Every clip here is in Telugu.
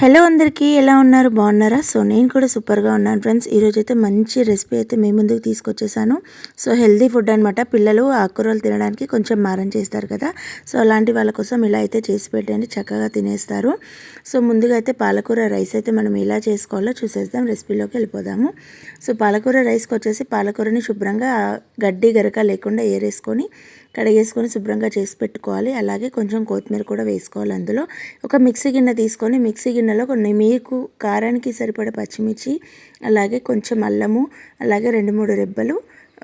హలో అందరికీ ఎలా ఉన్నారు బాగున్నారా? సో నేను కూడా సూపర్గా ఉన్నాను ఫ్రెండ్స్. ఈరోజు అయితే మంచి రెసిపీ అయితే మీ ముందుకు తీసుకొచ్చేసాను. సో హెల్తీ ఫుడ్ అనమాట. పిల్లలు ఆకుకూరలు తినడానికి కొంచెం మారం చేస్తారు కదా, సో అలాంటి వాళ్ళ కోసం ఇలా అయితే చేసి పెట్టండి, చక్కగా తినేస్తారు. సో ముందుగా అయితే పాలకూర రైస్ అయితే మనం ఎలా చేసుకోవాలో చూసేద్దాం, రెసిపీలోకి వెళ్ళిపోదాము. సో పాలకూర రైస్కి వచ్చేసి పాలకూరని శుభ్రంగా గడ్డి గరక లేకుండా ఏరేసుకొని కడిగేసుకొని శుభ్రంగా చేసి పెట్టుకోవాలి. అలాగే కొంచెం కొత్తిమీర కూడా వేసుకోవాలి. అందులో ఒక మిక్సీ గిన్నె తీసుకొని మిక్సీ గిన్నెలో కొన్ని మీకు కారానికి సరిపడే పచ్చిమిర్చి, అలాగే కొంచెం అల్లము, అలాగే 2-3 రెబ్బలు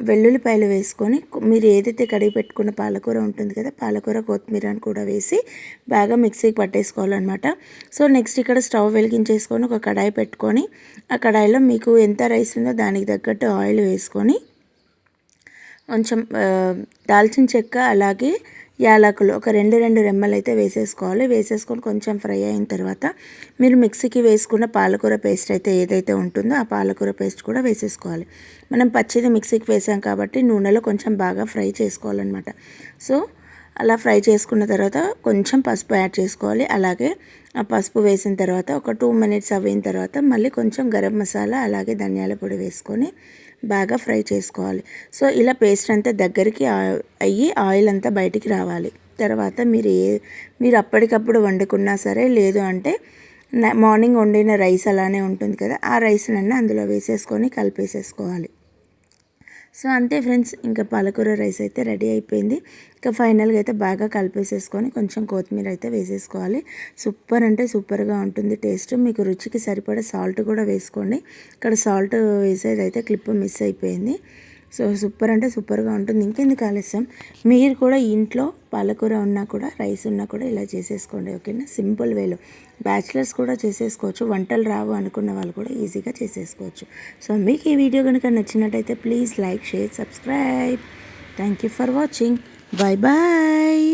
వెల్లుల్లిపాయలు వేసుకొని మీరు ఏదైతే కడిగి పెట్టుకున్న పాలకూర ఉంటుంది కదా, పాలకూర కొత్తిమీరని కూడా వేసి బాగా మిక్సీకి పట్టేసుకోవాలన్నమాట. సో నెక్స్ట్ ఇక్కడ స్టవ్ వెలిగించేసుకొని ఒక కడాయి పెట్టుకొని ఆ కడాయిలో మీకు ఎంత రైస్ ఉందో దానికి తగ్గట్టు ఆయిల్ వేసుకొని కొంచెం దాల్చిన చెక్క అలాగే యాలకులు ఒక 2 రెమ్మలు అయితే వేసేసుకోవాలి. వేసేసుకొని కొంచెం ఫ్రై అయిన తర్వాత మీరు మిక్సీకి వేసుకున్న పాలకూర పేస్ట్ అయితే ఏదైతే ఉంటుందో ఆ పాలకూర పేస్ట్ కూడా వేసేసుకోవాలి. మనం పచ్చిది మిక్సీకి వేసాం కాబట్టి నూనెలో కొంచెం బాగా ఫ్రై చేసుకోవాలన్నమాట. సో అలా ఫ్రై చేసుకున్న తర్వాత కొంచెం పసుపు యాడ్ చేసుకోవాలి. అలాగే ఆ పసుపు వేసిన తర్వాత ఒక 2 మినిట్స్ అయిన తర్వాత మళ్ళీ కొంచెం గరం మసాలా అలాగే ధనియాల పొడి వేసుకొని బాగా ఫ్రై చేసుకోవాలి. సో ఇలా పేస్ట్ అంతా దగ్గరికి అయ్యి ఆయిల్ అంతా బయటికి రావాలి. తర్వాత మీరు అప్పటికప్పుడు వండుకున్నా సరే, లేదు అంటే మార్నింగ్ వండిన రైస్ అలానే ఉంటుంది కదా, ఆ రైస్నన్నా అందులో వేసేసుకొని కలిపేసేసుకోవాలి. సో అంతే ఫ్రెండ్స్, ఇంకా పాలకూర రైస్ అయితే రెడీ అయిపోయింది. ఇంకా ఫైనల్గా అయితే బాగా కలిపేసేసుకొని కొంచెం కొత్తిమీర అయితే వేసేసుకోవాలి. సూపర్ అంటే సూపర్గా ఉంటుంది టేస్ట్. మీకు రుచికి సరిపడే సాల్ట్ కూడా వేసుకోండి. ఇక్కడ సాల్ట్ వేసేది అయితే క్లిప్ మిస్ అయిపోయింది. సో సూపర్ అంటే సూపర్గా ఉంటుంది. ఇంకెందుకు ఆలస్యం, మీరు కూడా ఇంట్లో పాలకూర ఉన్నా కూడా రైస్ ఉన్నా కూడా ఇలా చేసేసుకోండి, ఓకేనా? సింపుల్ వేలో బ్యాచిలర్స్ కూడా చేసేసుకోవచ్చు. వంటలు రావు అనుకున్న వాళ్ళు కూడా ఈజీగా చేసేసుకోవచ్చు. సో మీకు ఈ వీడియో కనుక నచ్చినట్టయితే please like, share, subscribe. Thank you for watching. Bye bye.